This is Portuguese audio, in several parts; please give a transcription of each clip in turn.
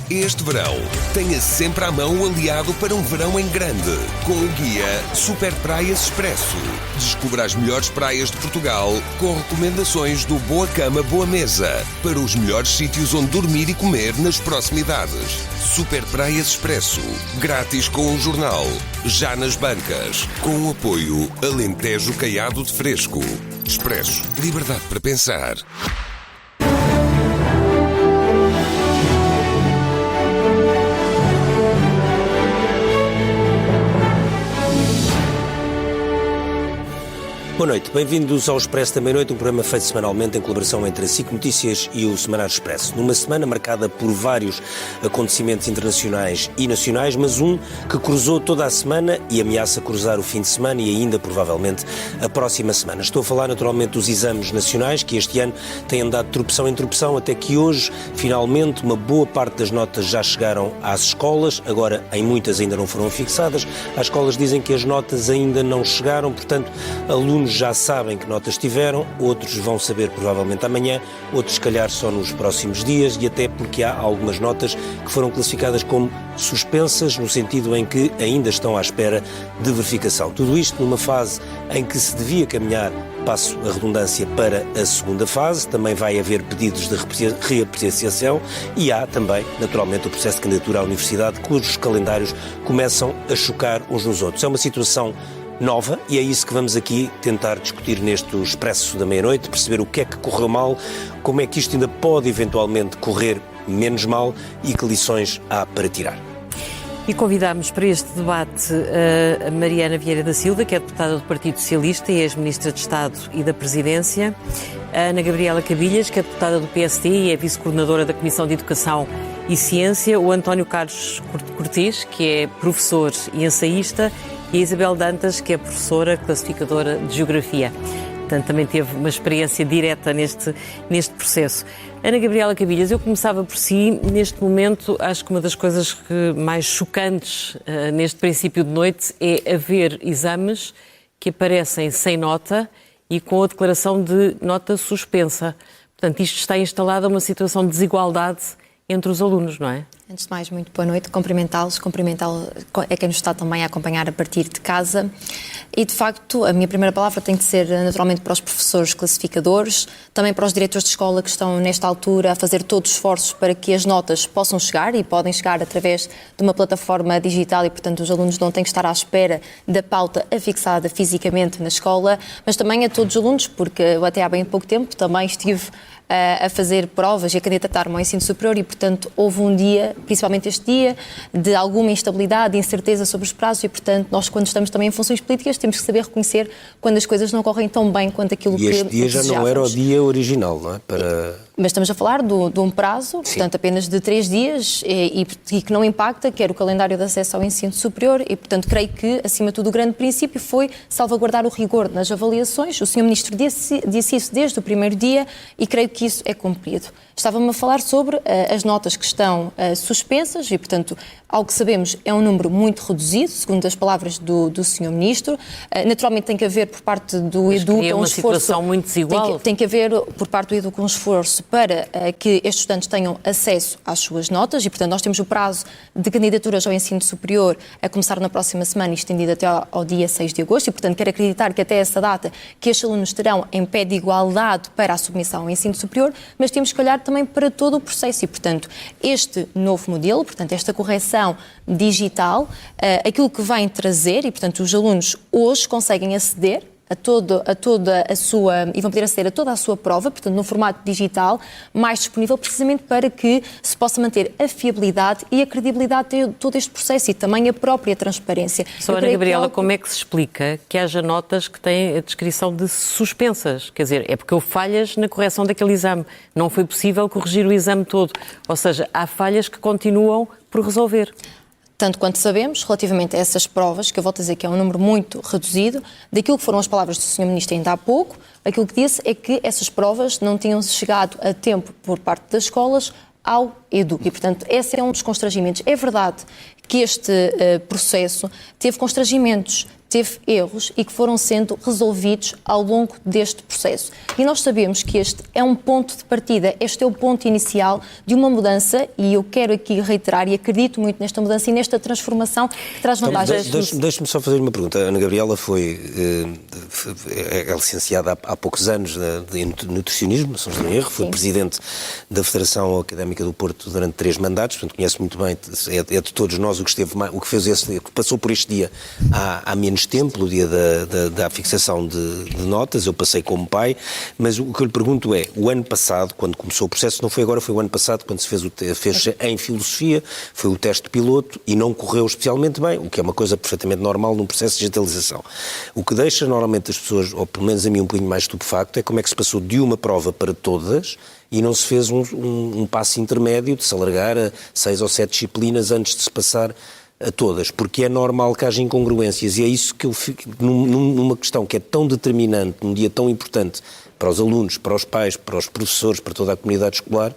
Este verão, tenha sempre à mão o aliado para um verão em grande, com o guia Super Praias Expresso. Descubra as melhores praias de Portugal, com recomendações do Boa Cama, Boa Mesa, para os melhores sítios onde dormir e comer nas proximidades. Super Praias Expresso, grátis com o jornal, já nas bancas, com o apoio Alentejo Caiado de Fresco. Expresso, liberdade para pensar. Boa noite, bem-vindos ao Expresso da Meia-Noite, um programa feito semanalmente em colaboração entre a SIC Notícias e o Semanário Expresso. Numa semana marcada por vários acontecimentos internacionais e nacionais, mas um que cruzou toda a semana e ameaça cruzar o fim de semana e ainda, provavelmente, a próxima semana. Estou a falar naturalmente dos exames nacionais, que este ano têm andado de tropeção em tropeção, até que hoje, finalmente, uma boa parte das notas já chegaram às escolas, agora em muitas ainda não foram fixadas. As escolas dizem que as notas ainda não chegaram, portanto, alunos já sabem que notas tiveram, outros vão saber provavelmente amanhã, outros se calhar só nos próximos dias, e até porque há algumas notas que foram classificadas como suspensas, no sentido em que ainda estão à espera de verificação. Tudo isto numa fase em que se devia caminhar, passo a redundância, para a segunda fase. Também vai haver pedidos de reapreciação e há também, naturalmente, o processo de candidatura à universidade, cujos calendários começam a chocar uns nos outros. É uma situação nova e é isso que vamos aqui tentar discutir neste Expresso da Meia-Noite, perceber o que é que correu mal, como é que isto ainda pode eventualmente correr menos mal e que lições há para tirar. E convidámos para este debate a Mariana Vieira da Silva, que é deputada do Partido Socialista e ex-ministra de Estado e da Presidência, a Ana Gabriela Cabilhas, que é deputada do PSD e é vice-coordenadora da Comissão de Educação e Ciência, o António Carlos Cortes, que é professor e ensaísta, e a Isabel Dantas, que é professora classificadora de Geografia. Portanto, também teve uma experiência direta neste processo. Ana Gabriela Cabilhas, eu começava por si. Neste momento, acho que uma das coisas mais chocantes neste princípio de noite é haver exames que aparecem sem nota e com a declaração de nota suspensa. Portanto, isto está instalada uma situação de desigualdade entre os alunos, não é? Antes de mais, muito boa noite, cumprimentá-los é quem nos está também a acompanhar a partir de casa. E, de facto, a minha primeira palavra tem que ser, naturalmente, para os professores classificadores, também para os diretores de escola que estão, nesta altura, a fazer todos os esforços para que as notas possam chegar e podem chegar através de uma plataforma digital e, portanto, os alunos não têm que estar à espera da pauta afixada fisicamente na escola, mas também a todos os alunos, porque eu até há bem pouco tempo também estive a fazer provas e a candidatar-me ao ensino superior e, portanto, houve um dia, principalmente este dia, de alguma instabilidade, de incerteza sobre os prazos e, portanto, nós, quando estamos também em funções políticas, temos que saber reconhecer quando as coisas não correm tão bem quanto aquilo que desejávamos. E este dia já não era o dia original, não é? Mas estamos a falar de um prazo, portanto, apenas de 3 dias e que não impacta quer o calendário de acesso ao ensino superior e, portanto, creio que, acima de tudo, o grande princípio foi salvaguardar o rigor nas avaliações. O Sr. Ministro disse isso desde o primeiro dia e creio que isso é cumprido. Estava-me a falar sobre as notas que estão suspensas e, portanto, ao que sabemos é um número muito reduzido, segundo as palavras do Sr. Ministro. Naturalmente tem que haver por parte do EDU um esforço... situação muito desigual. Tem que haver por parte do EDU um esforço para que estes estudantes tenham acesso às suas notas e, portanto, nós temos o prazo de candidaturas ao ensino superior a começar na próxima semana e estendido até ao dia 6 de agosto e, portanto, quero acreditar que até essa data que estes alunos terão em pé de igualdade para a submissão ao ensino superior, mas temos que olhar também para todo o processo e, portanto, este novo modelo, portanto, esta correção digital, aquilo que vai trazer e, portanto, os alunos hoje conseguem aceder a toda a sua, e vão poder aceder a toda a sua prova, portanto, no formato digital, mais disponível precisamente para que se possa manter a fiabilidade e a credibilidade de todo este processo e também a própria transparência. Só, Ana Gabriela, como é que se explica que haja notas que têm a descrição de suspensas? Quer dizer, é porque houve falhas na correção daquele exame. Não foi possível corrigir o exame todo. Ou seja, há falhas que continuam por resolver. Tanto quanto sabemos, relativamente a essas provas, que eu volto a dizer que é um número muito reduzido, daquilo que foram as palavras do Sr. Ministro ainda há pouco, aquilo que disse é que essas provas não tinham chegado a tempo por parte das escolas ao EDU. E, portanto, esse é um dos constrangimentos. É verdade que este processo teve constrangimentos, teve erros e que foram sendo resolvidos ao longo deste processo. E nós sabemos que este é um ponto de partida, este é o ponto inicial de uma mudança, e eu quero aqui reiterar e acredito muito nesta mudança e nesta transformação que traz vantagens. Deixe-me só fazer uma pergunta. A Ana Gabriela é licenciada há poucos anos em nutricionismo, se não estou em erro, foi presidente da Federação Académica do Porto durante 3 mandatos, portanto conhece muito bem, é de todos nós o que fez que passou por este dia há menos tempo, o dia da fixação de notas. Eu passei como pai, mas o que eu lhe pergunto é, o ano passado, quando começou o processo, não foi agora, foi o ano passado, quando se fez em filosofia, foi o teste piloto e não correu especialmente bem, o que é uma coisa perfeitamente normal num processo de digitalização. O que deixa normalmente as pessoas, ou pelo menos a mim um bocadinho mais estupefacto, é como é que se passou de uma prova para todas e não se fez um passo intermédio de se alargar a 6 ou 7 disciplinas antes de se passar a todas, porque é normal que haja incongruências, e é isso que eu fico, numa questão que é tão determinante, num dia tão importante para os alunos, para os pais, para os professores, para toda a comunidade escolar,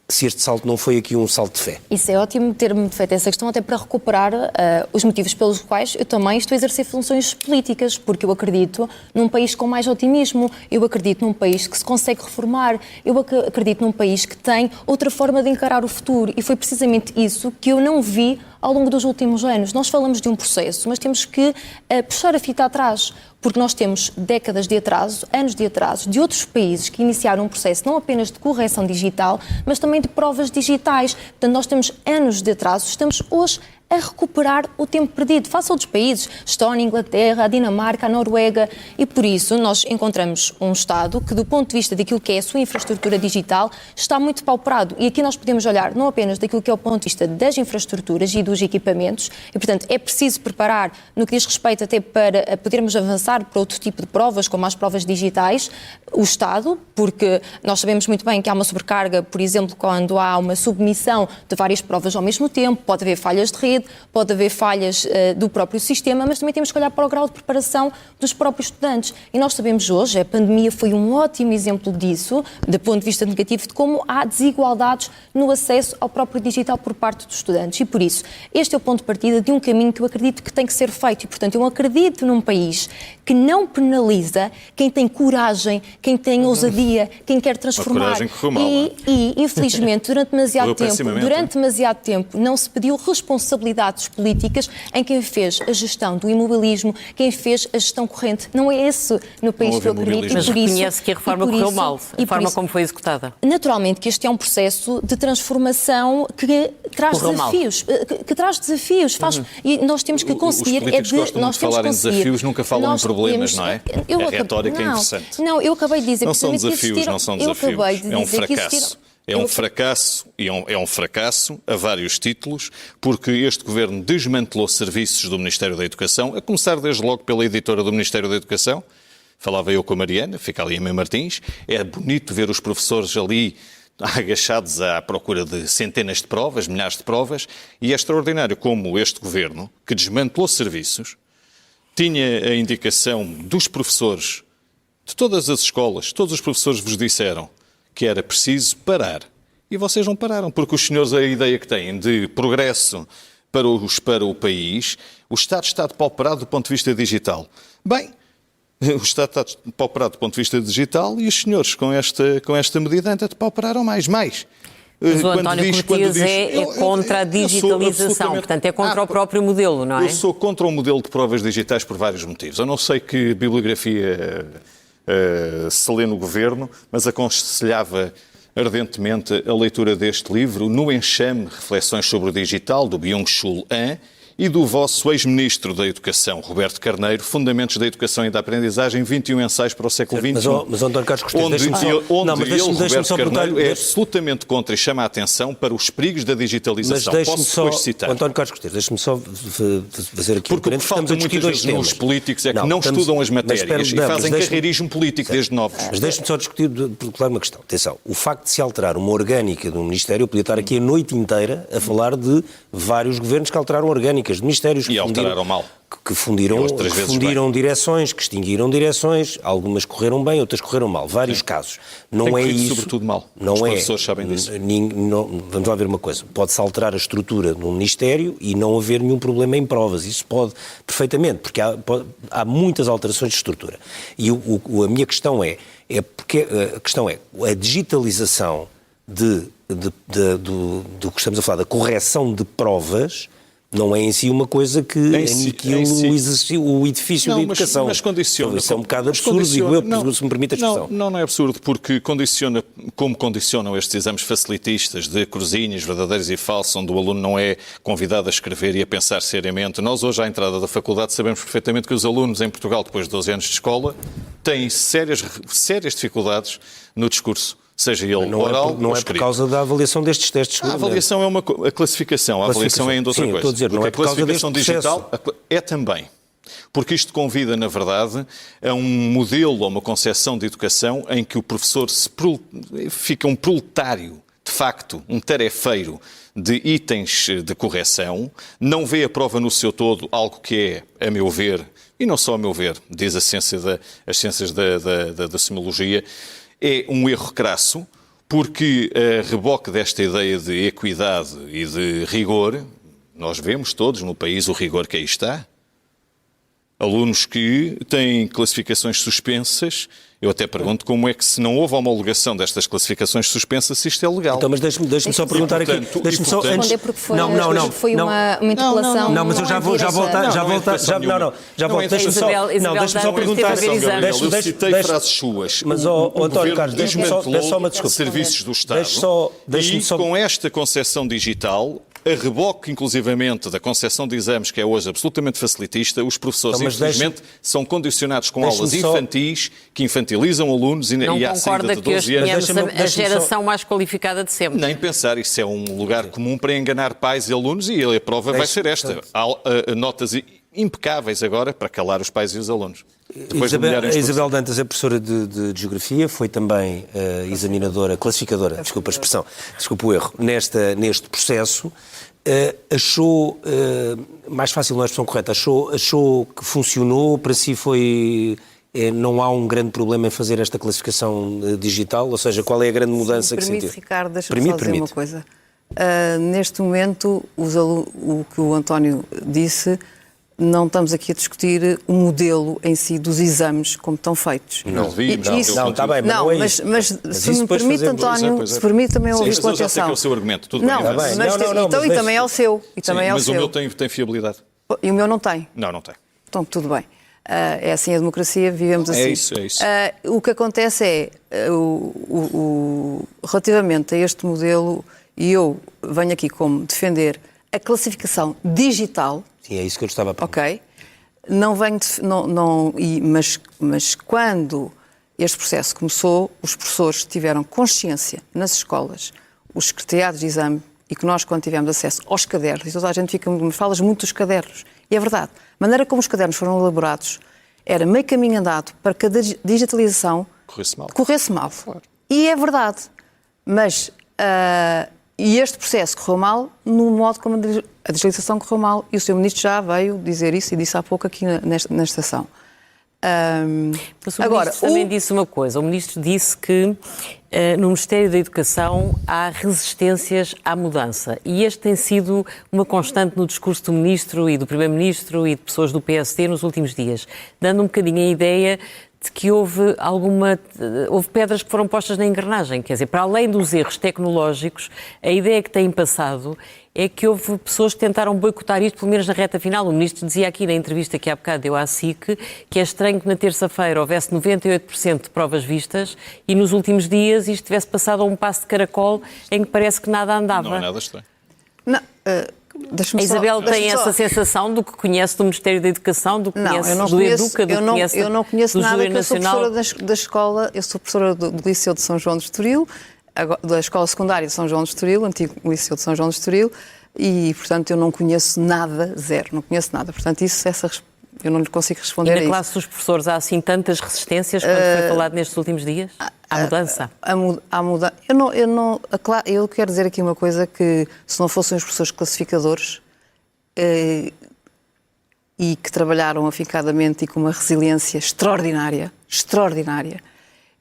se este salto não foi aqui um salto de fé. Isso é ótimo ter-me feito essa questão, até para recuperar os motivos pelos quais eu também estou a exercer funções políticas, porque eu acredito num país com mais otimismo, eu acredito num país que se consegue reformar, eu acredito num país que tem outra forma de encarar o futuro, e foi precisamente isso que eu não vi ao longo dos últimos anos. Nós falamos de um processo, mas temos que puxar a fita atrás, porque nós temos décadas de atraso, anos de atraso, de outros países que iniciaram um processo não apenas de correção digital, mas também de provas digitais. Portanto, nós temos anos de atraso, estamos hoje a recuperar o tempo perdido face a outros países, Estónia, Inglaterra, a Dinamarca, a Noruega, e por isso nós encontramos um Estado que, do ponto de vista daquilo que é a sua infraestrutura digital, está muito pauperado. E aqui nós podemos olhar não apenas daquilo que é o ponto de vista das infraestruturas e dos equipamentos, e portanto é preciso preparar, no que diz respeito até para podermos avançar para outro tipo de provas, como as provas digitais, o Estado, porque nós sabemos muito bem que há uma sobrecarga, por exemplo, quando há uma submissão de várias provas ao mesmo tempo, pode haver falhas de rede, pode haver falhas do próprio sistema, mas também temos que olhar para o grau de preparação dos próprios estudantes. E nós sabemos hoje, a pandemia foi um ótimo exemplo disso, do ponto de vista negativo, de como há desigualdades no acesso ao próprio digital por parte dos estudantes. E por isso, este é o ponto de partida de um caminho que eu acredito que tem que ser feito. E, portanto, eu acredito num país que não penaliza quem tem coragem, quem tem ousadia, quem quer transformar. E infelizmente, durante demasiado tempo, não se pediu responsabilidades políticas em quem fez a gestão do imobilismo, quem fez a gestão corrente. Não é esse no país que eu acredito. Mas reconhece que a reforma correu mal, a forma como foi executada. Naturalmente que este é um processo de transformação que traz desafios. E nós temos que conseguir... Os políticos gostam muito de falar em desafios, nunca falam em problemas, não é? A retórica é interessante. Não, eu acabei de dizer... Não são desafios. É um fracasso. É um fracasso, e é um fracasso a vários títulos, porque este Governo desmantelou serviços do Ministério da Educação, a começar desde logo pela editora do Ministério da Educação. Falava eu com a Mariana, fica ali a Mãe Martins. É bonito ver os professores ali agachados à procura de centenas de provas, milhares de provas, e é extraordinário como este Governo, que desmantelou serviços, tinha a indicação dos professores de todas as escolas, todos os professores vos disseram que era preciso parar. E vocês não pararam, porque os senhores, a ideia que têm de progresso para o país, o Estado está depauperado do ponto de vista digital. Bem, o Estado está depauperado do ponto de vista digital e os senhores, com esta medida, ainda depauperaram mais. Mas o António Cortias é contra a digitalização, portanto é contra o próprio modelo, não é? Eu sou contra o modelo de provas digitais por vários motivos. Eu não sei que bibliografia se lê no Governo, mas aconselhava ardentemente a leitura deste livro, No Enxame, Reflexões sobre o Digital, do Byung-Chul Han, e do vosso ex-ministro da Educação, Roberto Carneiro, Fundamentos da Educação e da Aprendizagem, 21 ensaios para o século XXI. Mas António Carlos Cortes, Roberto Carneiro, é absolutamente contra e chama a atenção para os perigos da digitalização. Posso depois citar. António Carlos Cortes, deixe-me só fazer aqui porque o que falta muitas vezes nos políticos é que não estudam as matérias e fazem carreirismo político desde novos. Mas deixe-me só discutir, claro, uma questão. Atenção, o facto de se alterar uma orgânica do Ministério, eu podia estar aqui a noite inteira a falar de vários governos que alteraram orgânicas políticas de ministérios que alteraram mal. Que fundiram direções, que extinguiram direções, algumas correram bem, outras correram mal. Vários casos. Não é isso. Sobretudo mal. Não Os é. professores sabem disso. Vamos lá ver uma coisa. Pode-se alterar a estrutura no Ministério e não haver nenhum problema em provas. Isso pode, perfeitamente, porque há muitas alterações de estrutura. E a minha questão porque a questão é a digitalização do que estamos a falar, da correção de provas, não é em si uma coisa que aniquila o edifício da educação. Mas condiciona. Isso é um bocado absurdo, digo eu, se me permite a expressão. Não é absurdo, porque condiciona, como condicionam estes exames facilitistas de cruzinhas verdadeiros e falsos, onde o aluno não é convidado a escrever e a pensar seriamente. Nós hoje, à entrada da faculdade, sabemos perfeitamente que os alunos em Portugal, depois de 12 anos de escola, têm sérias dificuldades no discurso. Seja ele oral não ou é escrito. Por causa da avaliação destes testes. A avaliação é a classificação. A avaliação é ainda outra coisa. Estou a dizer, não é por causa deste digital é também. Porque isto convida, na verdade, a um modelo, a uma concepção de educação em que o professor fica um proletário, de facto, um tarefeiro de itens de correção, não vê a prova no seu todo, algo que é, a meu ver, e não só a meu ver, diz as ciências da semiologia, é um erro crasso, porque a reboque desta ideia de equidade e de rigor, nós vemos todos no país o rigor que aí está. Alunos que têm classificações suspensas, eu até pergunto como é que, se não houve homologação destas classificações suspensas, se isto é legal. Então, mas deixe-me só perguntar aqui. Deixe-me só responder porque foi uma interpelação. Não, mas eu já volto. Deixe-me só perguntar. Eu citei frases suas. Mas, António Carlos, deixe-me só uma desculpa. Serviços do Estado. E com esta concepção digital, a reboque, inclusivamente, da concepção de exames, que é hoje absolutamente facilitista, os professores, infelizmente, são condicionados com aulas infantis, que infantilizam alunos e à saída de 12 anos... Não a geração mais qualificada de sempre. Nem pensar, isso é um lugar comum para enganar pais e alunos, e a prova vai ser esta. Há notas impecáveis agora para calar os pais e os alunos. Isabel Dantas é professora de Geografia, foi também examinadora, classificadora, desculpa a expressão, desculpa o erro, neste processo. Achou, mais fácil não é a expressão correta, achou que funcionou, para si foi... não há um grande problema em fazer esta classificação digital? Ou seja, qual é a grande mudança que sentiu? Ricardo, deixa-me só dizer uma coisa. Neste momento, o que o António disse... Não estamos aqui a discutir o modelo em si dos exames como estão feitos. Não vimos. Não, está bem, mas não é isso. Mas se me permite, António, se permite também ouvir com atenção. Eu sei que é o seu argumento, tudo bem. Mas e também é o seu. Mas o meu tem fiabilidade. E o meu não tem? Não tem. Então, tudo bem. É assim a democracia, vivemos assim. É isso. O que acontece é, relativamente a este modelo, e eu venho aqui como defender a classificação digital. Sim, é isso que eu estava a perguntar. Ok. Mas quando este processo começou, os professores tiveram consciência nas escolas, os secretariados de exame, e que nós, quando tivemos acesso aos cadernos, e toda a gente falas muito dos cadernos, e é verdade, a maneira como os cadernos foram elaborados era meio caminho andado para que a digitalização corresse mal. Claro. E é verdade. Mas... E este processo correu mal no modo como a digitalização correu mal, e o Sr. Ministro já veio dizer isso e disse há pouco aqui na estação. Mas o Ministro também disse uma coisa. O Ministro disse que no Ministério da Educação há resistências à mudança. E este tem sido uma constante no discurso do Ministro e do Primeiro-Ministro e de pessoas do PSD nos últimos dias, dando um bocadinho a ideia de que houve pedras que foram postas na engrenagem. Quer dizer, para além dos erros tecnológicos, a ideia que tem passado é que houve pessoas que tentaram boicotar isto, pelo menos na reta final. O Ministro dizia aqui na entrevista que há bocado deu à SIC que é estranho que na terça-feira houvesse 98% de provas vistas e nos últimos dias isto tivesse passado a um passo de caracol em que parece que nada andava. Não é nada estranho. A Isabel tem essa sensação do que conhece do Ministério da Educação, do que conhece do Educa, do que conhece eu não conheço do nada, Júri que eu sou Nacional. professora da escola, eu sou professora do Liceu de São João de Estoril, da Escola Secundária de São João de Estoril, antigo Liceu de São João de Estoril, e, portanto, eu não conheço nada, zero, não conheço nada. Portanto, eu não lhe consigo responder a isso. E na classe dos professores há assim tantas resistências quando foi falado nestes últimos dias? À mudança? Eu quero dizer aqui uma coisa, que se não fossem os professores classificadores, e que trabalharam afincadamente e com uma resiliência extraordinária,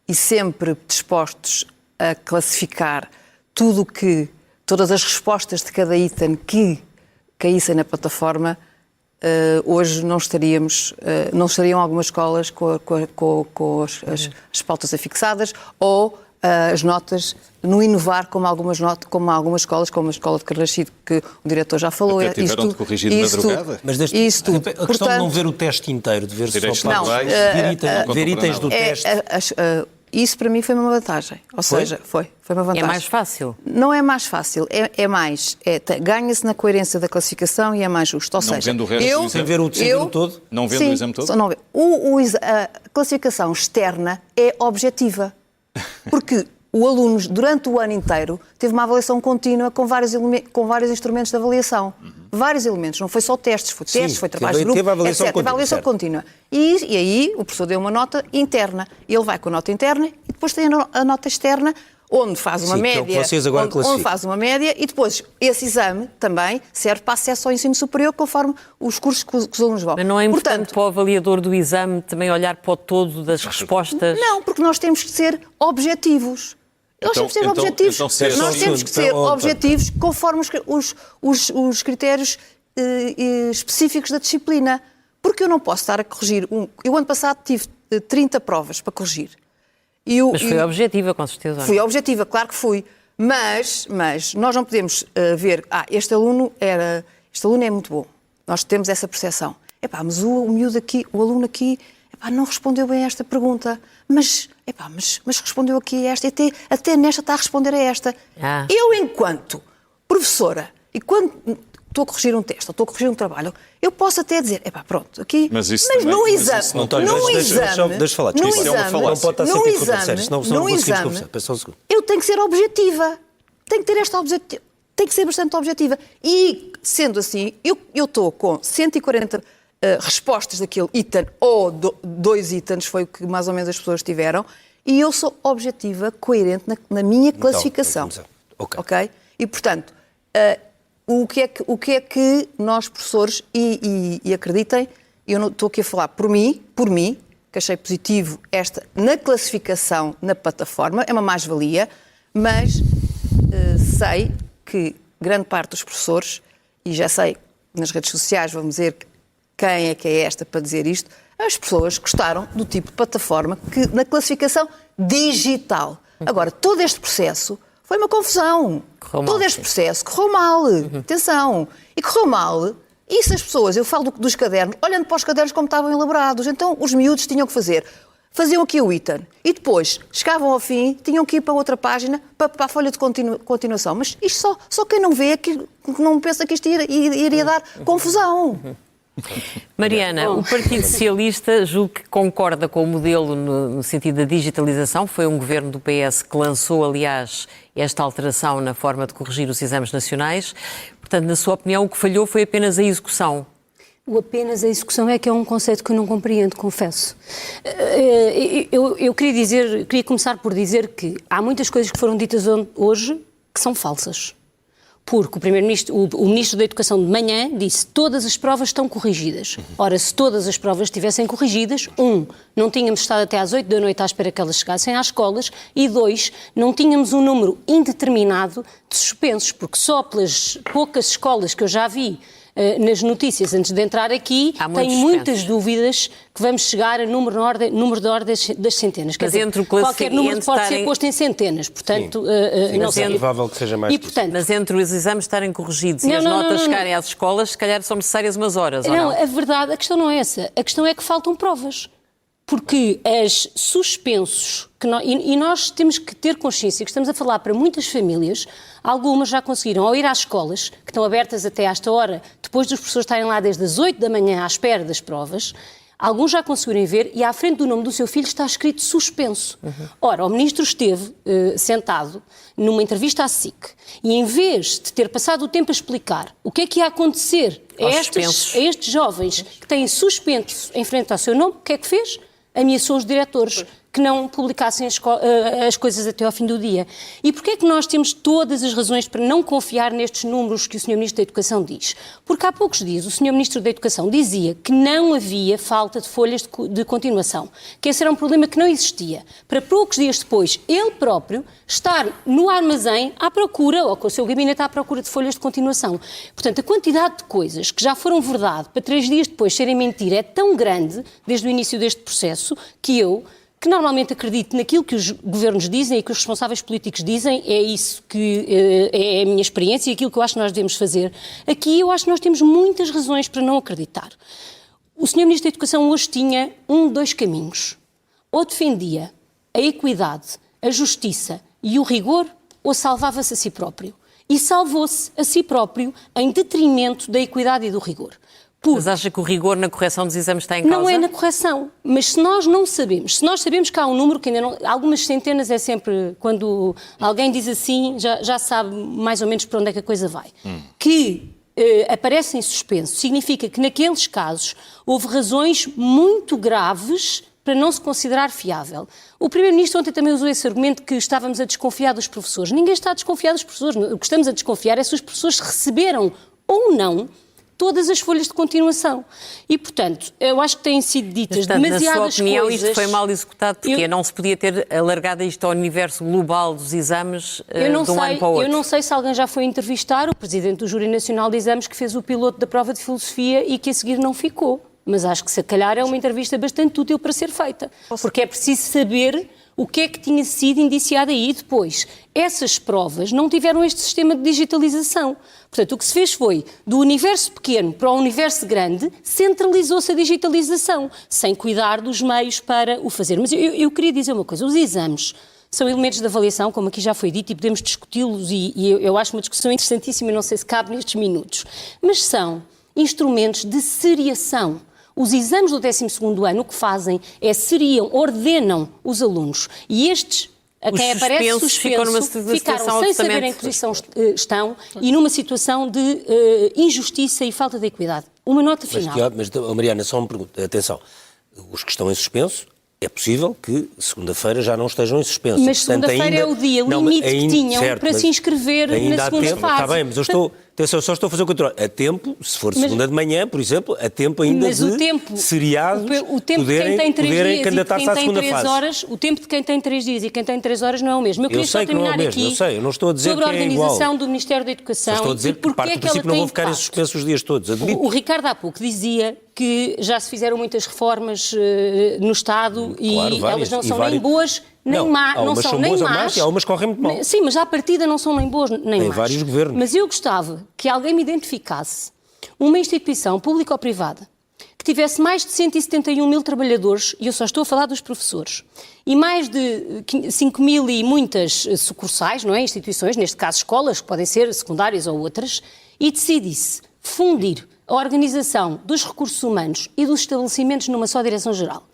e sempre dispostos a classificar todas as respostas de cada item que caíssem na plataforma, hoje não estariam algumas escolas com as pautas afixadas ou as notas no inovar como algumas escolas, como a escola de Carrascido, que o diretor já falou. Até tiveram de corrigir de madrugada. Mas a questão de não ver o teste inteiro, de ver só ver itens do teste... Isso para mim foi uma vantagem. Ou seja, foi uma vantagem. É mais fácil? Não é mais fácil, ganha-se na coerência da classificação e é mais justo. Ou seja, vendo o resto sem ver o todo? Não vendo o exame todo? Não vendo. A classificação externa é objetiva. Porque o aluno, durante o ano inteiro, teve uma avaliação contínua com vários instrumentos de avaliação. Vários elementos, não foi só testes, foi trabalho de grupo, teve avaliação etc. Teve avaliação contínua. E aí o professor deu uma nota interna. Ele vai com a nota interna e depois tem a nota externa, onde faz uma média. Onde faz uma média e depois esse exame também serve para acesso ao ensino superior conforme os cursos que os alunos vão. Mas não é importante para o avaliador do exame também olhar para o todo das respostas? Não, porque nós temos que ser objetivos. Nós temos que ser objetivos. Nós temos que ser objetivos conforme os critérios específicos da disciplina. Porque eu não posso estar a corrigir. Eu, ano passado, tive 30 provas para corrigir. Mas foi objetiva, com certeza. Fui objetiva, claro que fui. Mas nós não podemos ver, este aluno é muito bom. Nós temos essa percepção. Mas o aluno aqui, não respondeu bem a esta pergunta. Mas respondeu aqui a esta, e até nesta está a responder a esta. Eu, enquanto professora, e quando estou a corrigir um teste, ou estou a corrigir um trabalho, eu posso até dizer, pronto, aqui... Mas no exame... Deixa falar, no exame, eu tenho que ser objetiva. Tenho que ter esta objetiva. Tem que ser bastante objetiva. E, sendo assim, eu estou com 140 respostas daquele item, ou 2 itens, foi o que mais ou menos as pessoas tiveram, e eu sou objetiva, coerente na minha classificação. Ok? E, portanto, o que é que nós, professores, e acreditem, eu não estou aqui a falar por mim, que achei positivo na classificação na plataforma, é uma mais-valia, mas sei que grande parte dos professores, e já sei, nas redes sociais, vamos dizer quem é que é esta para dizer isto, as pessoas gostaram do tipo de plataforma que na classificação digital. Agora, todo este processo foi uma confusão. Todo este processo correu mal. Atenção. E correu mal. E se as pessoas, eu falo dos cadernos, olhando para os cadernos como estavam elaborados, então os miúdos tinham que faziam aqui o item. E depois, chegavam ao fim, tinham que ir para outra página, para a folha de continuação. Mas isto só quem não vê é que não pensa que isto iria dar confusão. Mariana, o Partido Socialista julgo que concorda com o modelo no sentido da digitalização. Foi um governo do PS que lançou, aliás, esta alteração na forma de corrigir os exames nacionais. Portanto, na sua opinião, o que falhou foi apenas a execução. Apenas a execução é que é um conceito que eu não compreendo, confesso. Eu queria começar por dizer que há muitas coisas que foram ditas hoje que são falsas. Porque o Ministro da Educação de manhã disse que todas as provas estão corrigidas. Ora, se todas as provas estivessem corrigidas, não tínhamos estado até às 8 da noite à espera que elas chegassem às escolas, e 2, não tínhamos um número indeterminado de suspensos, porque só pelas poucas escolas que eu já vi nas notícias antes de entrar aqui, tenho muitas dúvidas que vamos chegar a número de ordem das centenas. Quer dizer, qualquer número pode ser posto em centenas, portanto, não é provável que seja mais. Mas entre os exames estarem corrigidos e as notas chegarem às escolas, se calhar são necessárias umas horas, ou não? A verdade, a questão não é essa. A questão é que faltam provas. Porque as suspensos, e nós temos que ter consciência que estamos a falar para muitas famílias, algumas já conseguiram, ao ir às escolas, que estão abertas até esta hora, depois dos professores estarem lá desde as 8 da manhã à espera das provas, alguns já conseguiram ver e à frente do nome do seu filho está escrito suspenso. Ora, o Ministro esteve sentado numa entrevista à SIC e em vez de ter passado o tempo a explicar o que é que ia acontecer a estes jovens que têm suspenso em frente ao seu nome, o que é que fez? Ameaçou os diretores. que não publicassem as coisas até ao fim do dia. E porquê é que nós temos todas as razões para não confiar nestes números que o Sr. Ministro da Educação diz? Porque há poucos dias o Sr. Ministro da Educação dizia que não havia falta de folhas de continuação, que esse era um problema que não existia, para poucos dias depois ele próprio estar no armazém à procura, ou com o seu gabinete à procura de folhas de continuação. Portanto, a quantidade de coisas que já foram verdade para 3 dias depois serem mentira é tão grande, desde o início deste processo, que normalmente acredito naquilo que os governos dizem e que os responsáveis políticos dizem, é isso que é a minha experiência e aquilo que eu acho que nós devemos fazer. Aqui eu acho que nós temos muitas razões para não acreditar. O Sr. Ministro da Educação hoje tinha 2 caminhos. Ou defendia a equidade, a justiça e o rigor, ou salvava-se a si próprio. E salvou-se a si próprio em detrimento da equidade e do rigor. Mas acha que o rigor na correção dos exames está em causa? Não é na correção, mas se nós não sabemos, se nós sabemos que há um número que ainda não... Algumas centenas é sempre, quando alguém diz assim, já sabe mais ou menos para onde é que a coisa vai. Que aparece em suspenso, significa que naqueles casos houve razões muito graves para não se considerar fiável. O Primeiro-Ministro ontem também usou esse argumento que estávamos a desconfiar dos professores. Ninguém está a desconfiar dos professores. O que estamos a desconfiar é se os professores receberam ou não todas as folhas de continuação. E, portanto, eu acho que têm sido ditas demasiadas coisas... Na sua opinião, isto foi mal executado, porque não se podia ter alargado isto ao universo global dos exames de um ano para o outro. Eu não sei se alguém já foi entrevistar o Presidente do Júri Nacional de Exames que fez o piloto da prova de filosofia e que a seguir não ficou. Mas acho que, se calhar, é uma entrevista bastante útil para ser feita. Porque é preciso saber o que é que tinha sido indiciado aí depois. Essas provas não tiveram este sistema de digitalização. Portanto, o que se fez foi, do universo pequeno para o universo grande, centralizou-se a digitalização, sem cuidar dos meios para o fazer. Mas eu queria dizer uma coisa, os exames são elementos de avaliação, como aqui já foi dito, e podemos discuti-los, e eu acho uma discussão interessantíssima, e não sei se cabe nestes minutos, mas são instrumentos de seriação. Os exames do 12º ano o que fazem é ordenam os alunos. E estes, a quem aparece suspenso, ficaram sem saber em que posição estão e numa situação de injustiça e falta de equidade. Uma nota final. Mas Mariana, só uma pergunta. Atenção, os que estão em suspenso, é possível que segunda-feira já não estejam em suspenso. Mas segunda-feira é o dia limite que tinham para se inscrever na segunda fase. Está bem, mas eu só estou a fazer o controle. A tempo, se for segunda de manhã, por exemplo, a tempo ainda seriados poderem candidatar-se à segunda fase. O tempo de quem tem 3 dias e quem tem 3 horas não é o mesmo. Eu queria só terminar aqui eu não estou a dizer sobre a que é igual. organização do Ministério da Educação. Estou a dizer que parte do princípio não vão ficar em suspenso os dias todos. O Ricardo há pouco dizia que já se fizeram muitas reformas no Estado e elas não são nem boas nem más. Não são nem más. Há umas que correm muito mal. Sim, mas à partida não são nem boas nem más. Em vários governos. Mas eu gostava que alguém me identificasse uma instituição pública ou privada que tivesse mais de 171 mil trabalhadores, e eu só estou a falar dos professores, e mais de 5 mil e muitas sucursais, não é? Instituições, neste caso escolas, que podem ser secundárias ou outras, e decidisse fundir a organização dos recursos humanos e dos estabelecimentos numa só direção-geral.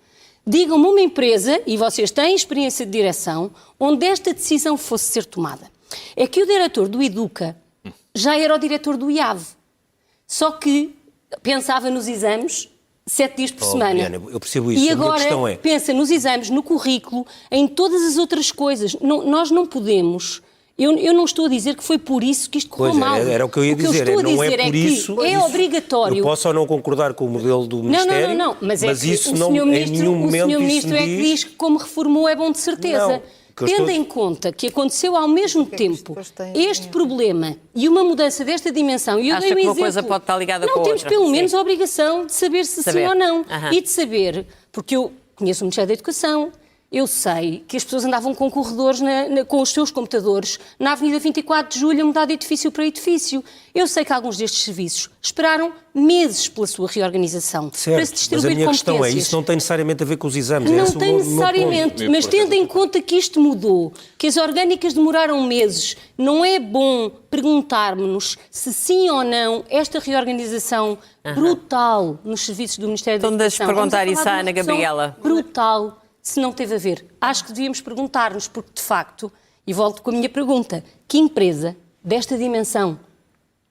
Digam-me uma empresa, e vocês têm experiência de direção, onde esta decisão fosse ser tomada. É que o diretor do Educa já era o diretor do IAV, só que pensava nos exames 7 dias por semana. Mariana, eu percebo isso. E agora pensa nos exames, no currículo, em todas as outras coisas. Nós não podemos... Eu não estou a dizer que foi por isso que isto correu mal. Era o que eu ia dizer. Não é por isso. É obrigatório. Eu posso ou não concordar com o modelo do Ministério, não. Mas isso não, em nenhum momento... O Sr. Ministro é que diz que como reformou é bom de certeza. Tendo em conta que aconteceu ao mesmo tempo este problema e uma mudança desta dimensão, e eu dei um exemplo, uma coisa pode estar ligada com a outra. Não, temos pelo menos a obrigação de saber se sim ou não. E de saber, porque eu conheço o Ministério da Educação, eu sei que as pessoas andavam com corredores com os seus computadores na Avenida 24 de Julho a mudar de edifício para edifício. Eu sei que alguns destes serviços esperaram meses pela sua reorganização para se distribuir competências. Mas a minha questão é, isso não tem necessariamente a ver com os exames. Não tem necessariamente, mas tendo em conta que isto mudou, que as orgânicas demoraram meses, não é bom perguntarmos-nos se sim ou não esta reorganização brutal nos serviços do Ministério da Educação... Então deixe perguntar isso à Ana Gabriela. Brutal, se não teve a ver. Acho que devíamos perguntar-nos, porque de facto, e volto com a minha pergunta, que empresa desta dimensão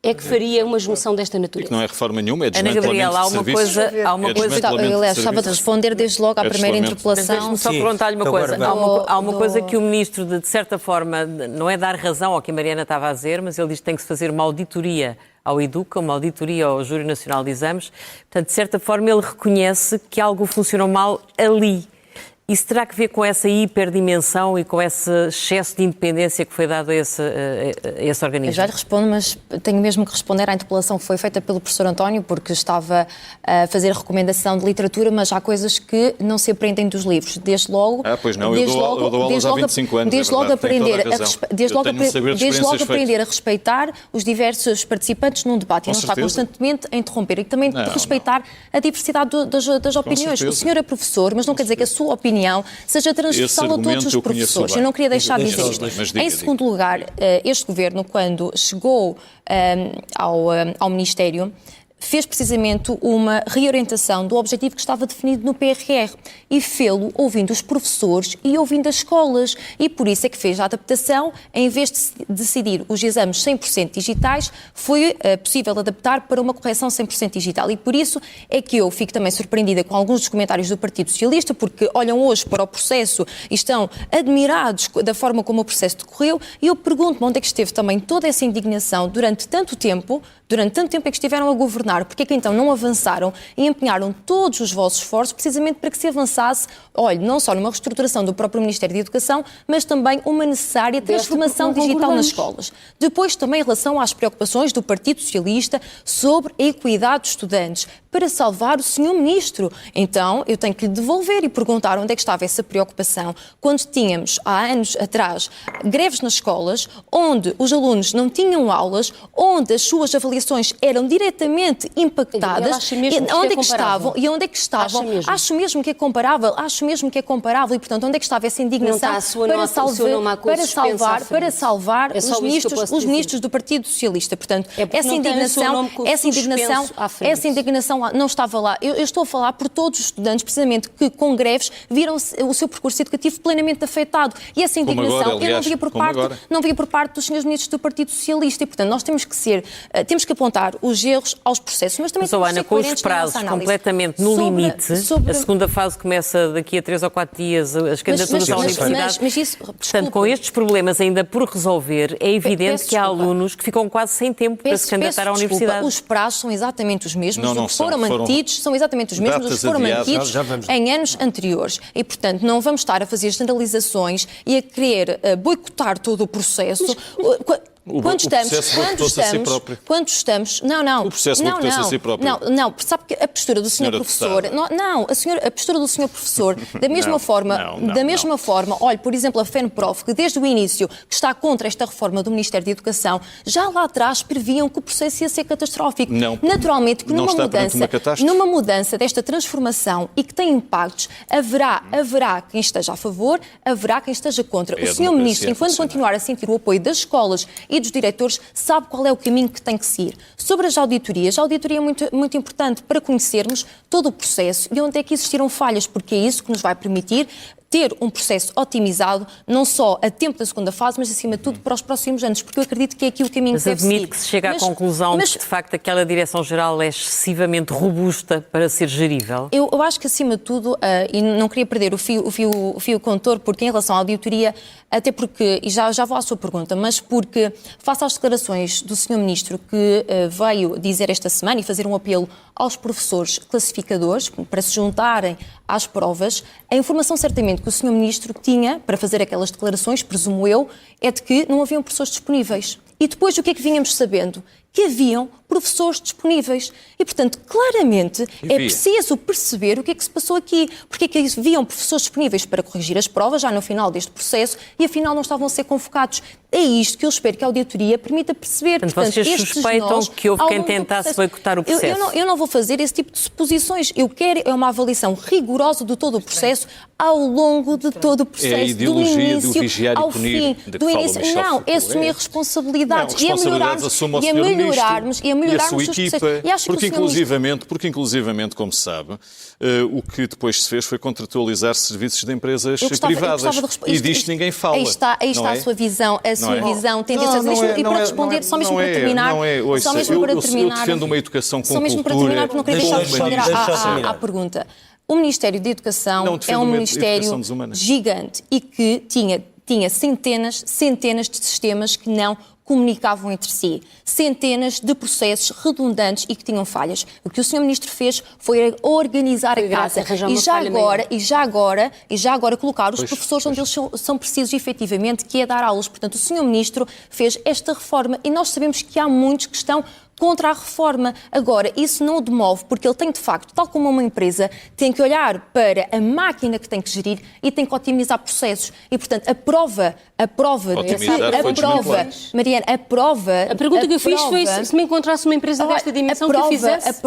é que faria uma junção desta natureza? Não é reforma nenhuma, é Ana Gabriela, há uma coisa... Aliás, estava de responder desde logo à primeira interpelação. Deixe-me só perguntar-lhe uma coisa. Há uma coisa que o Ministro, de certa forma, não é dar razão ao que a Mariana estava a dizer, mas ele diz que tem que se fazer uma auditoria ao EDUCA, uma auditoria ao Júri Nacional de Exames. Portanto, de certa forma, ele reconhece que algo funcionou mal ali. Isso terá que ver com essa hiperdimensão e com esse excesso de independência que foi dado a esse organismo? Eu já lhe respondo, mas tenho mesmo que responder à interpelação que foi feita pelo professor António, porque estava a fazer recomendação de literatura, mas há coisas que não se aprendem dos livros. Desde logo... pois não, eu dou aulas há 25 anos, desde logo aprender a respeitar os diversos participantes num debate e não estar constantemente a interromper. E também respeitar a diversidade das opiniões. O senhor é professor, mas não quer dizer que a sua opinião seja transversal a todos os professores. Eu não queria deixar de dizer isto. Em segundo lugar, este governo, quando chegou ao Ministério, fez precisamente uma reorientação do objetivo que estava definido no PRR e fê-lo ouvindo os professores e ouvindo as escolas. E por isso é que fez a adaptação. Em vez de decidir os exames 100% digitais, foi possível adaptar para uma correção 100% digital. E por isso é que eu fico também surpreendida com alguns dos comentários do Partido Socialista, porque olham hoje para o processo e estão admirados da forma como o processo decorreu. E eu pergunto-me onde é que esteve também toda essa indignação durante tanto tempo é que estiveram a governar. Porque é que então não avançaram e empenharam todos os vossos esforços precisamente para que se avançasse, não só numa reestruturação do próprio Ministério da Educação, mas também uma necessária transformação digital nas escolas. Depois também em relação às preocupações do Partido Socialista sobre a equidade dos estudantes, para salvar o Sr. Ministro. Então, eu tenho que lhe devolver e perguntar onde é que estava essa preocupação quando tínhamos, há anos atrás, greves nas escolas, onde os alunos não tinham aulas, onde as suas avaliações eram diretamente impactadas. Onde é que estavam? E onde é que estavam? Acho mesmo que é comparável. E, portanto, onde é que estava essa indignação para salvar os ministros do Partido Socialista? Portanto, essa indignação não estava lá. Eu estou a falar por todos os estudantes, precisamente, que com greves viram o seu percurso educativo plenamente afetado. E essa indignação eu não via por parte dos senhores ministros do Partido Socialista. E, portanto, nós temos que apontar os erros aos processos. Mas também Ana, com os prazos completamente no limite, a segunda fase começa daqui a 3 ou 4 dias, as candidaturas à universidade. Portanto, com estes problemas ainda por resolver, é evidente que há alunos que ficam quase sem tempo para se candidatar à universidade. Os prazos são exatamente os mesmos. Foram mantidos em anos anteriores. E, portanto, não vamos estar a fazer generalizações e a querer boicotar todo o processo. Quando estamos... Não. O processo boicotou-se a si próprio. Não, sabe que a postura do Sr. Professor... A postura do Sr. Professor, da mesma forma, olhe, por exemplo, a FENPROF, que desde o início que está contra esta reforma do Ministério da Educação, já lá atrás previam que o processo ia ser catastrófico. Naturalmente que numa mudança desta transformação e que tem impactos, haverá quem esteja a favor, haverá quem esteja contra. O Sr. Ministro, enquanto continuar a sentir o apoio das escolas e dos diretores, sabe qual é o caminho que tem que seguir. Sobre as auditorias, a auditoria é muito importante para conhecermos todo o processo e onde é que existiram falhas, porque é isso que nos vai permitir ter um processo otimizado, não só a tempo da segunda fase, mas acima de tudo para os próximos anos, porque eu acredito que é aqui o caminho que deve seguir. Mas admite que se chega à conclusão de que, de facto, aquela direção-geral é excessivamente robusta para ser gerível? Eu acho que, acima de tudo, e não queria perder o fio condutor, porque em relação à auditoria, até porque, e já vou à sua pergunta, mas porque, face às declarações do Sr. Ministro que veio dizer esta semana e fazer um apelo aos professores classificadores para se juntarem às provas, a informação certamente que o Sr. Ministro tinha para fazer aquelas declarações, presumo eu, é de que não haviam professores disponíveis. E depois o que é que vínhamos sabendo? Que haviam professores disponíveis. E, portanto, claramente é preciso perceber o que é que se passou aqui. Porque é que haviam professores disponíveis para corrigir as provas já no final deste processo e, afinal, não estavam a ser convocados. É isto que eu espero que a auditoria permita perceber. Portanto, vocês suspeitam que houve quem tentasse boicotar o processo? Eu não vou fazer esse tipo de suposições. Eu quero uma avaliação rigorosa de todo o processo ao longo de todo o processo. É a ideologia do vigiar e punir do início. Não, é assumir responsabilidades. E a melhorarmos e a sua equipa, porque inclusivamente, como sabe, o que depois se fez foi contratualizar serviços de empresas privadas. E disto ninguém fala. Aí está a sua visão, tendenciosa. E para responder, só mesmo para terminar... Eu defendo uma educação com cultura. Só mesmo para terminar, porque não queria deixar de responder à pergunta. O Ministério da Educação é um ministério gigante e que tinha centenas de sistemas que não comunicavam entre si, centenas de processos redundantes e que tinham falhas. O que o Sr. Ministro fez foi organizar a casa e já agora colocar os professores onde eles são precisos efetivamente, que é dar aulas. Portanto, o Sr. Ministro fez esta reforma e nós sabemos que há muitos que estão contra a reforma. Agora, isso não o demove, porque ele tem, de facto, tal como uma empresa, tem que olhar para a máquina que tem que gerir e tem que otimizar processos. E, portanto, a prova... Mariana, a pergunta que eu fiz foi se me encontrasse uma empresa desta dimensão que eu fizesse.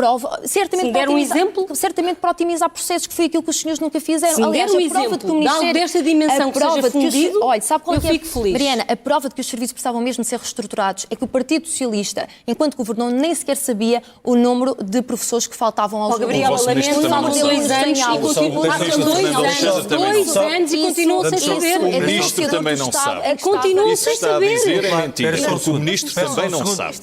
Certamente, der um exemplo. Certamente para otimizar processos, que foi aquilo que os senhores nunca fizeram. Se aliás, der um exemplo de algo desta dimensão que seja fundido, eu fico feliz. Mariana, a prova de que os serviços precisavam mesmo de ser reestruturados é que o Partido Socialista, enquanto governou, nem sequer sabia o número de professores que faltavam aos alunos. Gabriela, lamento, faltam 2 anos e continuam sem saber. O Ministro também não sabe. Continuam sem saber. Isso que está a dizer é mentira. O Ministro também não sabe.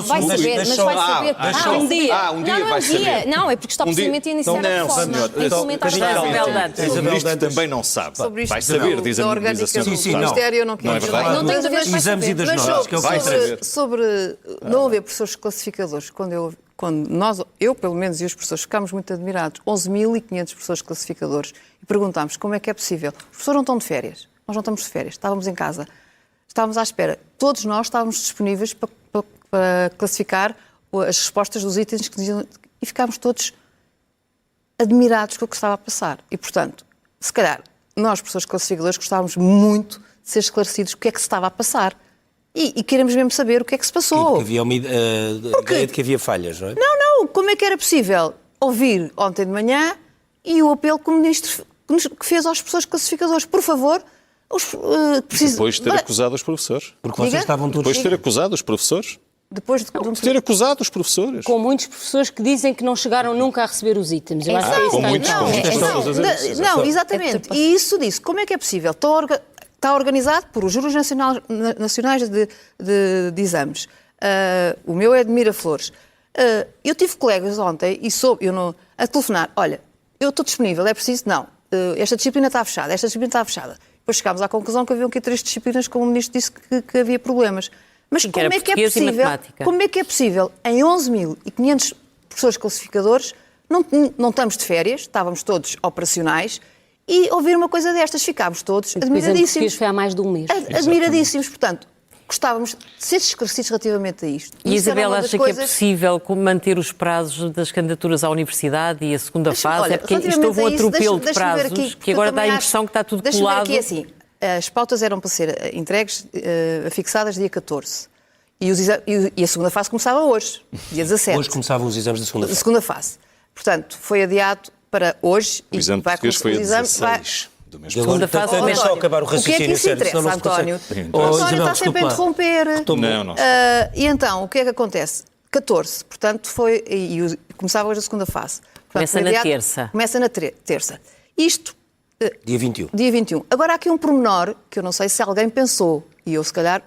Vai saber, mas vai saber. Um dia vai saber. Não, é porque está precisamente a iniciar a reforma. O Ministro também não sabe. Vai saber, diz a Ministério, eu não quero. Não tem dúvidas que vai Exames e das notas, que é o que interessa. Sobre não haver professores classificadores, quando eu pelo menos e os professores ficámos muito admirados, 11.500 professores classificadores, e perguntámos como é que é possível. Os professores não estão de férias, nós não estamos de férias, estávamos em casa, estávamos à espera, todos nós estávamos disponíveis para classificar as respostas dos itens que diziam, e ficámos todos admirados com o que estava a passar. E, portanto, se calhar, nós, professores classificadores, gostávamos muito de ser esclarecidos o que é que se estava a passar. E queremos mesmo saber o que é que se passou. Porque havia uma ideia de que havia falhas, não é? Não. Como é que era possível ouvir ontem de manhã e o apelo que o Ministro que fez aos professores classificadores? Por favor, depois de ter acusado os professores. Porque vocês estavam todos... Depois de ter acusado os professores. Depois de ter acusado os professores. Com muitos professores que dizem que não chegaram nunca a receber os itens. Eu acho que é isso. Não, exatamente. E isso disse. Como é que é possível? Está organizado por os juros nacionais de exames. O meu é de Miraflores. Eu tive colegas ontem a telefonar. Olha, eu estou disponível, é preciso? Não. Esta disciplina está fechada, Depois chegámos à conclusão que haviam aqui 3 disciplinas, como o Ministro disse que havia problemas. Mas como é que é possível, em 11.500 professores classificadores, não estamos de férias, estávamos todos operacionais, e ouvir uma coisa destas, ficámos todos admiradíssimos. Foi há mais de um mês. Admiradíssimos, portanto, gostávamos de ser esclarecidos relativamente a isto. E Isabel, acha que é possível manter os prazos das candidaturas à universidade e a segunda fase? Olha, é porque isto houve um atropelo de prazos, que agora dá a impressão que está tudo colado. Aqui, assim, as pautas eram para ser entregues, fixadas dia 14. E a segunda fase começava hoje, dia 17. Hoje começavam os exames da segunda fase. Portanto, foi adiado para hoje. O exame português foi a 16 do mesmo segunda fase. Também só acabar o raciocínio. O que é que isso interessa, António? António está sempre a interromper. Não. E então, o que é que acontece? 14, portanto, foi... E começava hoje a segunda fase. Portanto, começa na terça. Começa na terça. Isto... Dia 21. Dia 21. Agora, há aqui um pormenor que eu não sei se alguém pensou, e eu, se calhar,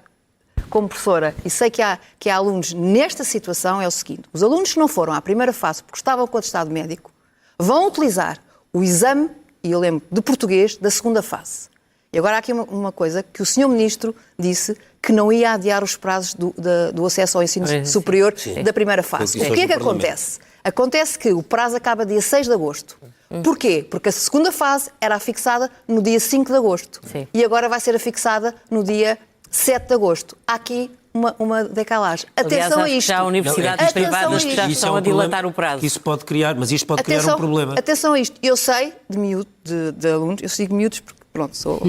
como professora, e sei que há alunos nesta situação, é o seguinte. Os alunos que não foram à primeira fase porque estavam com o atestado médico vão utilizar o exame, e eu lembro, de português da segunda fase. E agora há aqui uma coisa que o Sr. Ministro disse que não ia adiar os prazos do acesso ao ensino superior da primeira fase. O que é que acontece? Acontece que o prazo acaba dia 6 de agosto. Porquê? Porque a segunda fase era afixada no dia 5 de agosto. Sim. E agora vai ser afixada no dia 7 de agosto. Há aqui uma decalagem. Atenção a isto. Já há universidades privadas que já estão a dilatar o prazo. Isso pode criar, mas isto pode criar um problema. Atenção a isto. Eu sei de alunos, eu digo miúdos porque, pronto, sou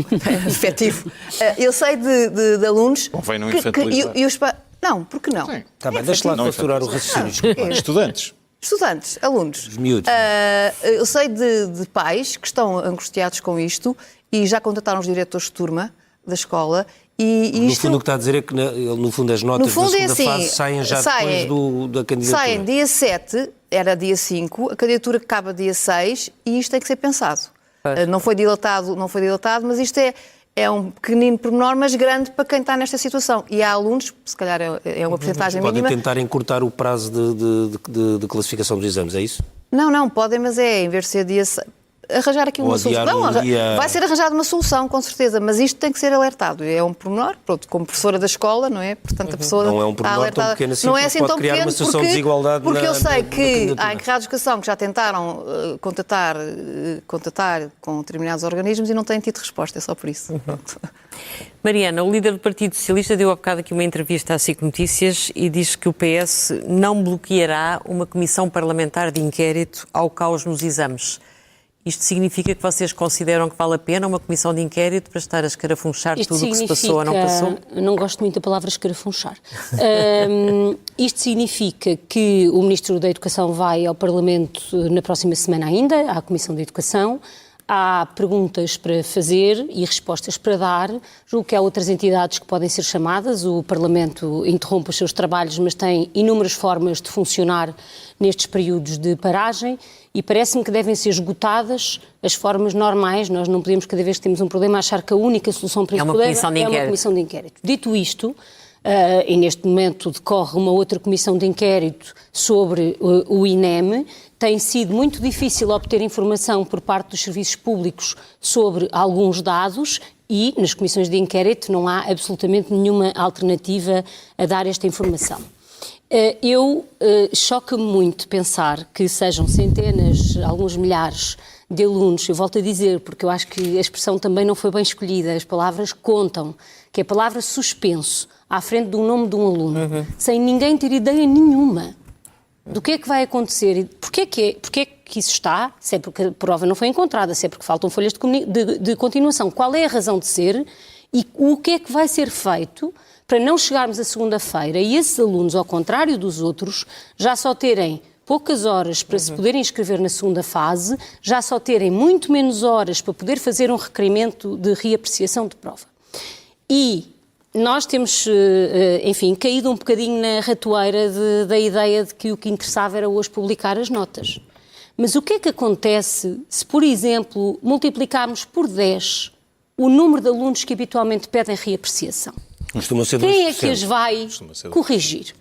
efetivo. Eu sei de alunos... Convém não infantilizar. Não, porque não? Está bem, deixa lá faturar o raciocínio. Estudantes, alunos. Os miúdos. Eu sei de pais que estão angustiados com isto e já contataram os diretores de turma da escola No fundo, o que está a dizer é que, no fundo, as notas da segunda fase saem já depois da candidatura. Saem dia 7, era dia 5, a candidatura acaba dia 6 e isto tem que ser pensado. Não foi dilatado, mas isto é um pequenino pormenor, mas grande para quem está nesta situação. E há alunos, se calhar é uma porcentagem mínima... Podem tentar encurtar o prazo de classificação dos exames, é isso? Não, podem, mas em vez de ser dia 6... Arranjar aqui uma solução. Vai ser arranjada uma solução, com certeza, mas isto tem que ser alertado. É um pormenor, pronto, como professora da escola, não é? Portanto, a pessoa não é um pormenor tão pequeno assim, não é assim pode tão criar pequeno uma situação de desigualdade. Porque eu sei que há encarregados de educação que já tentaram contatar com determinados organismos e não têm tido resposta, é só por isso. Mariana, o líder do Partido Socialista deu há bocado aqui uma entrevista à SIC Notícias e diz que o PS não bloqueará uma comissão parlamentar de inquérito ao caos nos exames. Isto significa que vocês consideram que vale a pena uma comissão de inquérito para estar a escarafunchar tudo o que se passou ou não passou? Não gosto muito da palavra escarafunchar. Isto significa que o Ministro da Educação vai ao Parlamento na próxima semana ainda, à Comissão de Educação. Há perguntas para fazer e respostas para dar. Julgo que há outras entidades que podem ser chamadas. O Parlamento interrompe os seus trabalhos, mas tem inúmeras formas de funcionar nestes períodos de paragem e parece-me que devem ser esgotadas as formas normais. Nós não podemos, cada vez que temos um problema, achar que a única solução para esse problema é uma comissão de inquérito. Dito isto, e neste momento decorre uma outra comissão de inquérito sobre o INEM, tem sido muito difícil obter informação por parte dos serviços públicos sobre alguns dados e nas comissões de inquérito não há absolutamente nenhuma alternativa a dar esta informação. Choca-me muito pensar que sejam centenas, alguns milhares de alunos, eu volto a dizer, porque eu acho que a expressão também não foi bem escolhida, as palavras contam, que é a palavra suspenso à frente do nome de um aluno, sem ninguém ter ideia nenhuma do que é que vai acontecer, porque é que isso está, se é porque a prova não foi encontrada, se é porque faltam folhas de continuação, qual é a razão de ser e o que é que vai ser feito para não chegarmos a segunda-feira e esses alunos, ao contrário dos outros, já só terem poucas horas para se poderem inscrever na segunda fase, já só terem muito menos horas para poder fazer um requerimento de reapreciação de prova. E nós temos, enfim, caído um bocadinho na ratoeira da ideia de que o que interessava era hoje publicar as notas. Mas o que é que acontece se, por exemplo, multiplicarmos por 10 o número de alunos que habitualmente pedem reapreciação? Quem é que as vai corrigir?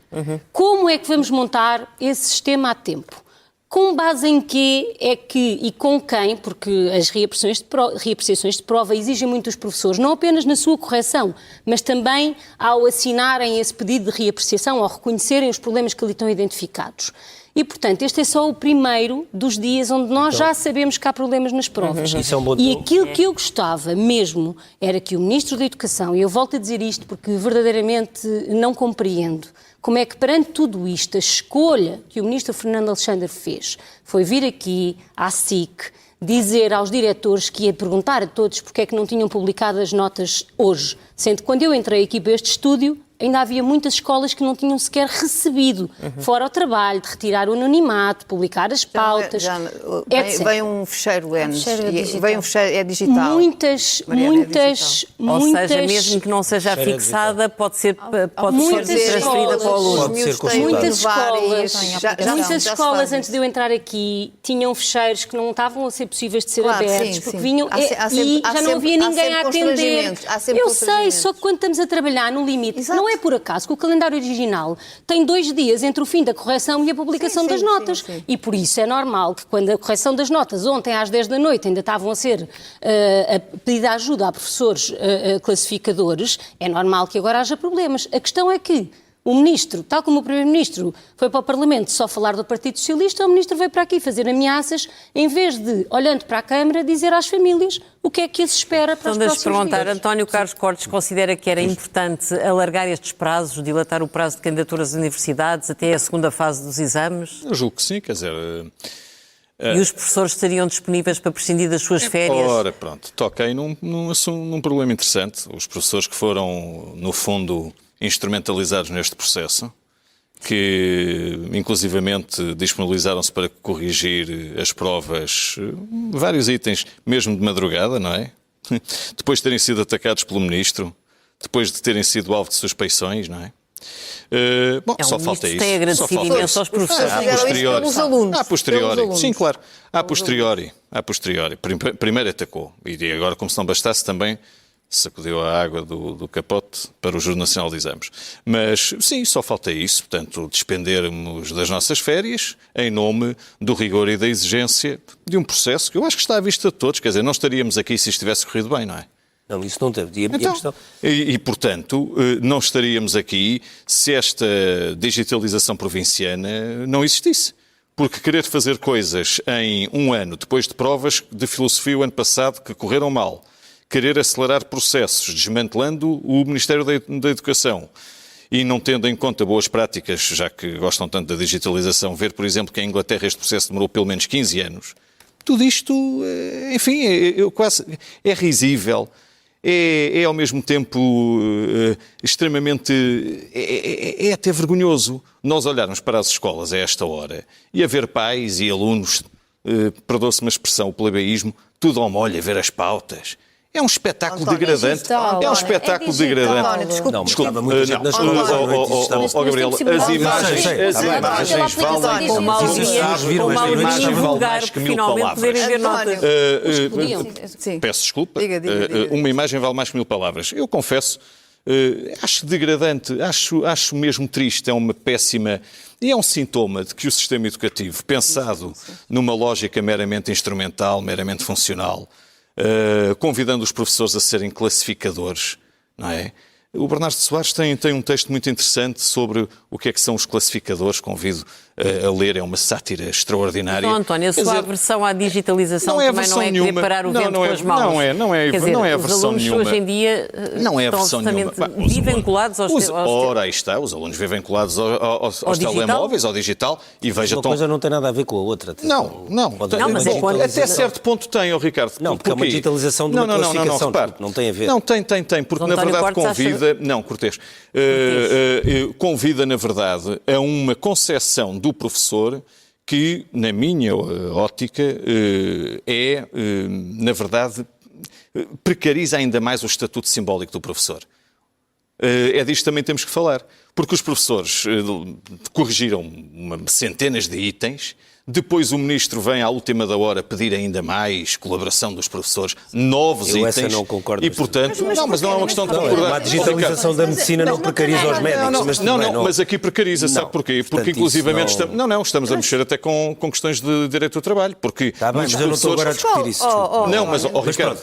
Como é que vamos montar esse sistema a tempo? Com base em quê é que e com quem, porque as reapreciações de prova exigem muito dos professores, não apenas na sua correção, mas também ao assinarem esse pedido de reapreciação, ao reconhecerem os problemas que ali estão identificados. E, portanto, este é só o primeiro dos dias onde nós já sabemos que há problemas nas provas. Isso é um bom e aquilo que eu gostava mesmo era que o Ministro da Educação, e eu volto a dizer isto porque verdadeiramente não compreendo, como é que perante tudo isto a escolha que o Ministro Fernando Alexandre fez foi vir aqui à SIC dizer aos diretores que ia perguntar a todos porque é que não tinham publicado as notas hoje, sendo que quando eu entrei aqui para este estúdio ainda havia muitas escolas que não tinham sequer recebido, fora o trabalho de retirar o anonimato, publicar as pautas, vem um fecheiro ENES, vem um fecheiro, é digital. Muitas. Ou seja, mesmo que não seja fixada, pode ser transferida para o aluno. Muitas escolas, antes de eu entrar aqui, tinham fecheiros que não estavam a ser possíveis de ser abertos, porque vinham e já não havia ninguém a atender. Eu sei, só que quando estamos a trabalhar no limite, não é por acaso que o calendário original tem 2 dias entre o fim da correção e a publicação das notas. Sim. E por isso é normal que quando a correção das notas ontem às 10 da noite ainda estavam a ser a pedir ajuda a professores classificadores, é normal que agora haja problemas. A questão é que o Ministro, tal como o Primeiro-Ministro foi para o Parlamento só falar do Partido Socialista, o Ministro veio para aqui fazer ameaças, em vez de, olhando para a Câmara, dizer às famílias o que é que se espera para os próximos dias. Perguntar, António Carlos Cortes considera que era importante alargar estes prazos, dilatar o prazo de candidaturas às universidades até a segunda fase dos exames? Eu julgo que sim, quer dizer... E os professores estariam disponíveis para prescindir das suas férias? Ora, pronto, toquei num problema interessante. Os professores que foram, no fundo, instrumentalizados neste processo, que inclusivamente disponibilizaram-se para corrigir as provas, vários itens, mesmo de madrugada, não é? Depois de terem sido atacados pelo Ministro, depois de terem sido alvo de suspeições, não é? Bom, só falta isso. Tem agradecido imenso aos professores. A posteriori. Sim, claro. A posteriori. Primeiro atacou. E agora, como se não bastasse, também sacudiu a água do capote para o Júri Nacional de Exames. Mas, sim, só falta isso. Portanto, despendermos das nossas férias em nome do rigor e da exigência de um processo que eu acho que está à vista de todos. Quer dizer, não estaríamos aqui se isto tivesse corrido bem, não é? Não, isso não teve. Portanto, não estaríamos aqui se esta digitalização provinciana não existisse. Porque querer fazer coisas em um ano, depois de provas de filosofia o ano passado que correram mal, querer acelerar processos, desmantelando o Ministério da Educação e não tendo em conta boas práticas, já que gostam tanto da digitalização, ver, por exemplo, que em Inglaterra este processo demorou pelo menos 15 anos. Tudo isto, enfim, é risível. É ao mesmo tempo extremamente... É até vergonhoso nós olharmos para as escolas a esta hora e haver pais e alunos, perdoa-se uma expressão, o plebeísmo, tudo ao molho a ver as pautas. É um espetáculo degradante. É um espetáculo degradante. Desculpa, estava muita gente na escola. Gabriel, as imagens valem mais que mil palavras. Peço desculpa. Uma imagem vale mais que 1000 palavras. Eu confesso, acho degradante, acho mesmo triste, é uma péssima... E é um sintoma de que o sistema educativo, pensado numa lógica meramente instrumental, meramente funcional, convidando os professores a serem classificadores, não é? O Bernardo Soares tem um texto muito interessante sobre o que é que são os classificadores, convido a ler, é uma sátira extraordinária. Não, António, a sua aversão à digitalização também não é querer parar o vento com as mãos. Não é aversão nenhuma. Os alunos hoje em dia estão absolutamente vinculados aos... Ora, aí está, os alunos vivem vinculados aos telemóveis, ao digital, e veja... Uma coisa não tem nada a ver com a outra. Não, mas é quando... Até certo ponto tem, Ricardo. Não, porque é uma digitalização de uma classificação, não tem a ver. Não, tem, porque na verdade convida... Não, Cortês. Convida, na verdade, a uma concepção do professor que, na minha ótica, na verdade, precariza ainda mais o estatuto simbólico do professor. É disto que também temos que falar. Porque os professores corrigiram centenas de itens. Depois o Ministro vem à última da hora pedir ainda mais colaboração dos professores, novos itens. Essa não concordo. E, portanto, mas não é uma questão de concordar. A digitalização da medicina não precariza os médicos. Mas aqui precariza, sabe porquê? Porque, inclusivamente, estamos a mexer até com questões de direito ao trabalho. Porque está bem, mas eu não estou agora a discutir isso. Ricardo,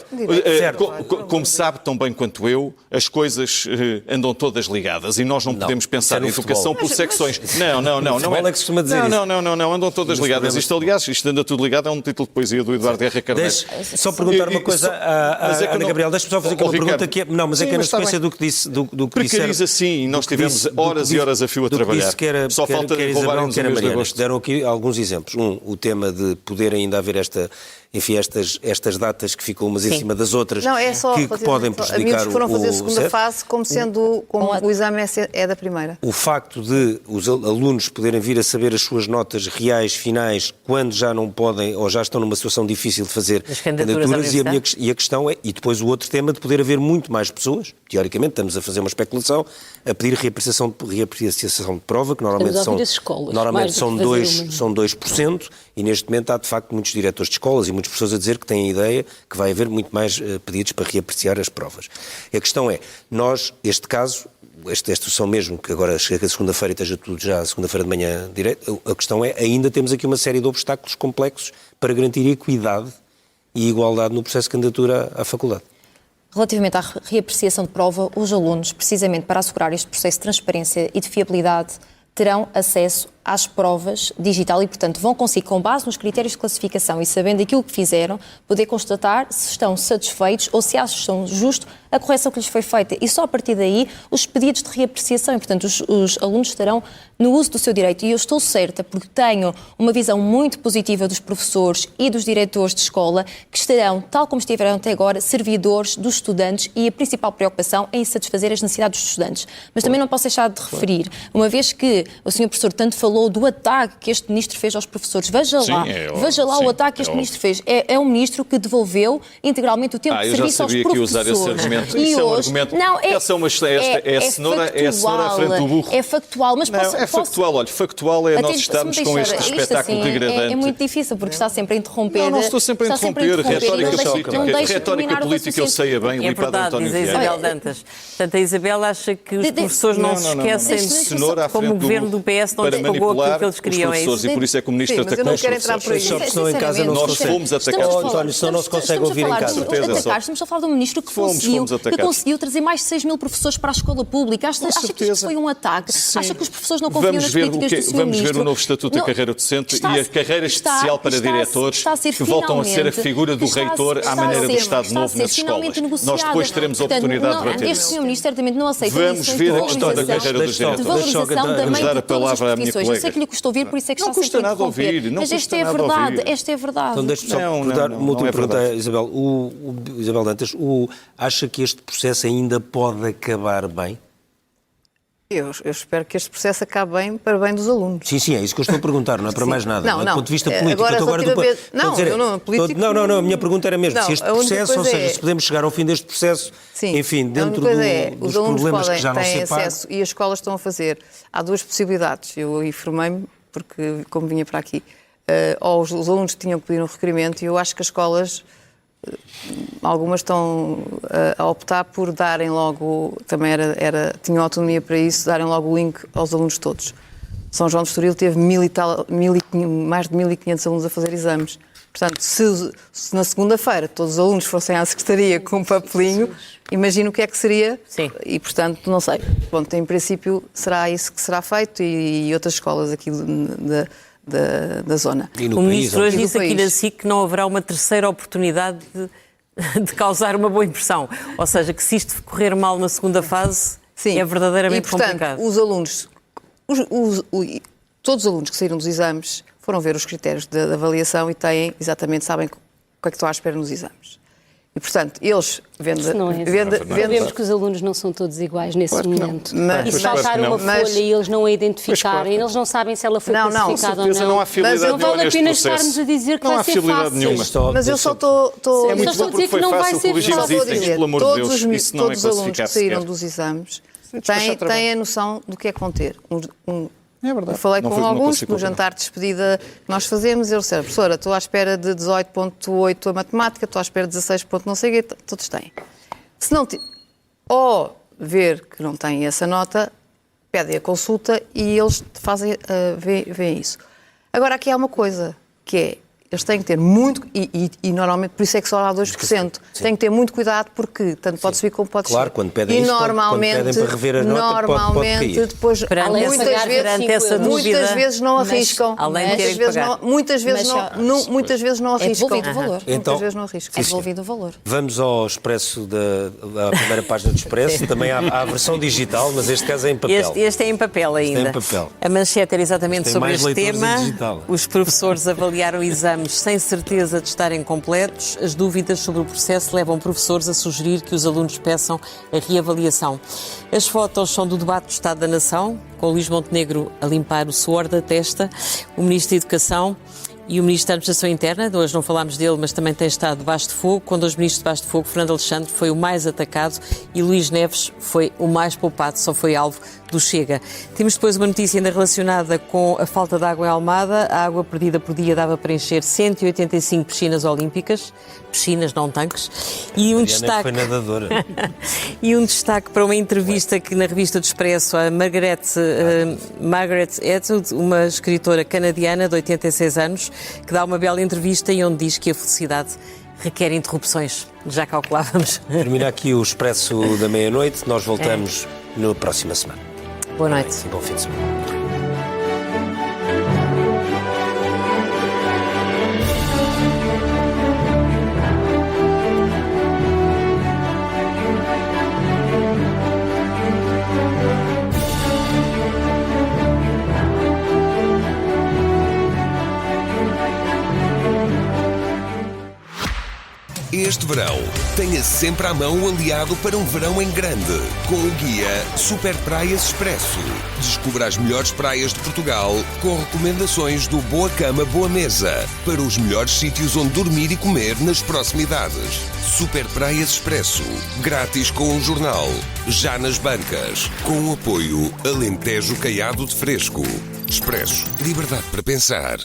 como sabe tão bem quanto eu, as coisas andam todas ligadas e nós não podemos pensar em educação por secções. Não, é que se costuma dizer isso. Não, andam todas ligadas. Isto anda tudo ligado, é um título de poesia do Eduardo Guerra Carneiro. Só perguntar uma coisa à Ana Gabriel. Deixa-me só fazer aquela pergunta que é... Não, mas é que é na sequência do que disse... Precariza sim, nós tivemos horas e horas a fio a trabalhar. Só falta roubarem-nos o mês de agosto. Deram aqui alguns exemplos. O tema de poder ainda haver estas datas que ficam umas em cima das outras, que podem prejudicar o... foram fazer a segunda fase como o exame é da primeira. O facto de os alunos poderem vir a saber as suas notas reais, finais, quando já não podem ou já estão numa situação difícil de fazer candidaturas, e a questão é, e depois o outro tema de poder haver muito mais pessoas, teoricamente estamos a fazer uma especulação, a pedir reapreciação de prova, que normalmente são 2%, e neste momento há de facto muitos diretores de escolas e muitas pessoas a dizer que têm a ideia que vai haver muito mais pedidos para reapreciar as provas. A questão é, este caso, esta sessão mesmo, que agora chega a segunda-feira e esteja tudo já segunda-feira de manhã direto, a questão é, ainda temos aqui uma série de obstáculos complexos para garantir equidade e igualdade no processo de candidatura à faculdade. Relativamente à reapreciação de prova, os alunos, precisamente para assegurar este processo de transparência e de fiabilidade, terão acesso às provas digital e, portanto, vão conseguir, com base nos critérios de classificação e sabendo aquilo que fizeram, poder constatar se estão satisfeitos ou se acham justo a correção que lhes foi feita. E só a partir daí os pedidos de reapreciação. E, portanto, os alunos estarão no uso do seu direito. E eu estou certa, porque tenho uma visão muito positiva dos professores e dos diretores de escola, que estarão, tal como estiveram até agora, servidores dos estudantes e a principal preocupação é em satisfazer as necessidades dos estudantes. Mas também não posso deixar de referir, uma vez que o Sr. Professor tanto falou do ataque que este Ministro fez aos professores. Veja lá o ataque que este Ministro fez. É um Ministro que devolveu integralmente o tempo de serviço aos professores. argumento. Isso é um argumento. Não, é a cenoura à frente do burro. É factual, mas factual. Olha, factual é nós estarmos com este espetáculo degradante. É muito difícil, porque está sempre a interromper. Não estou sempre a interromper. Retórica política eu sei bem, limpada a António Vieira. Isabel Dantas. Portanto, a Isabel acha que os professores não se esquecem de como o governo do PS não lhes pagou aquilo que eles queriam. É isso. E por isso é que o Ministro atacou os professores. Só em casa não nós fomos atacados. António, senão não se consegue ouvir em casa. Estamos a falar de um Ministro que conseguiu trazer mais de 6 mil professores para a escola pública. Acha que isto foi um ataque? Acha que os professores não confiam nas políticas do Sr. Ministro? Vamos ver o novo Estatuto da Carreira Docente e a carreira especial para diretores que voltam a ser a figura do reitor à maneira do Estado Novo nas escolas. Nós depois teremos a oportunidade de debater isso. Este Sr. Ministro certamente não aceita Vamos ver a questão da carreira dos diretores. Vamos dar a palavra à minha colega. Eu sei que lhe custou ouvir, por isso é que está sempre a interromper. Mas esta é a verdade. Esta é a verdade. Então deixe-me só dar uma última pergunta, Isabel. Isabel Dantas, acha que este processo ainda pode acabar bem? Eu espero que este processo acabe bem para bem dos alunos. Sim, é isso que eu estou a perguntar, não é para mais nada. Não, do ponto de vista político. A minha pergunta era mesmo se este processo, ou seja, se podemos chegar ao fim deste processo, enfim, dentro dos problemas que já não se separam. E as escolas estão a fazer. Há duas possibilidades. Eu informei-me, porque como vinha para aqui, ou os alunos tinham que pedir um requerimento, e eu acho que as escolas, algumas estão a optar por darem logo, também tinham autonomia para isso, darem logo o link aos alunos todos. São João de Estoril teve mais de 1.500 alunos a fazer exames. Portanto, se na segunda-feira todos os alunos fossem à secretaria com um papelinho, imagino o que é que seria. Sim. E, portanto, não sei. Bom, em princípio, será isso que será feito e outras escolas aqui da zona. O Ministro hoje disse aqui na SIC que não haverá uma terceira oportunidade de causar uma boa impressão. Ou seja, que se isto correr mal na segunda fase, é verdadeiramente complicado. Os alunos, todos os alunos que saíram dos exames foram ver os critérios de avaliação e sabem o que é que estão à espera nos exames. E, portanto, eles Sabemos que os alunos não são todos iguais nesse momento. E se faltar uma folha e eles não a identificarem, eles não sabem se ela foi classificada ou não. Não há fiabilidade não vale a pena estarmos a dizer que vai ser fácil. Nenhuma. Mas eu só estou... É muito bom porque foi fácil corrigir os itens, pelo amor de Deus. Isso não é todos os alunos que saíram dos exames têm a noção do que é conter. É verdade. Eu falei com alguns no jantar de despedida que nós fazemos. Eu disse, professora, estou à espera de 18.8 a matemática, estou à espera de 16. Não sei o que, todos têm. Se não, ou ver que não têm essa nota, pedem a consulta e eles veem isso. Agora, aqui há uma coisa, que é, eles têm que ter muito, e normalmente por isso é que só há 2%, têm que ter muito cuidado porque tanto pode subir como pode descer. Claro, quando pedem isso, quando pedem para rever a nota, pode cair. Depois, muitas vezes não arriscam. Muitas vezes não arriscam. É devolvido o valor. Muitas vezes não arriscam. É devolvido o valor. Vamos ao Expresso da primeira página do Expresso. Também há a versão digital, mas este caso é em papel. Este é em papel ainda. Este é em papel. A manchete era exatamente sobre este tema. Digital. Os professores avaliaram exames sem certeza de estarem completos. As dúvidas sobre o processo levam professores a sugerir que os alunos peçam a reavaliação. As fotos são do debate do Estado da Nação, com Luís Montenegro a limpar o suor da testa, o Ministro da Educação e o Ministro da Administração Interna. Hoje não falámos dele, mas também tem estado debaixo de fogo. Quando os ministros debaixo de fogo, Fernando Alexandre foi o mais atacado e Luís Neves foi o mais poupado, só foi alvo do Chega. Temos depois uma notícia ainda relacionada com a falta de água em Almada. A água perdida por dia dava para encher 185 piscinas olímpicas. Piscinas, não tanques. E um destaque... foi nadadora. E um destaque para uma entrevista que na revista do Expresso a Margaret Atwood, uma escritora canadiana de 86 anos, que dá uma bela entrevista e onde diz que a felicidade requer interrupções. Já calculávamos. Termina aqui o Expresso da meia-noite. Nós voltamos na próxima semana. Boa noite. E bom fim de semana. Neste verão, tenha sempre à mão o aliado para um verão em grande, com o guia Super Praias Expresso. Descubra as melhores praias de Portugal com recomendações do Boa Cama, Boa Mesa para os melhores sítios onde dormir e comer nas proximidades. Super Praias Expresso, grátis com um jornal, já nas bancas, com o apoio Alentejo Caiado de Fresco. Expresso, liberdade para pensar.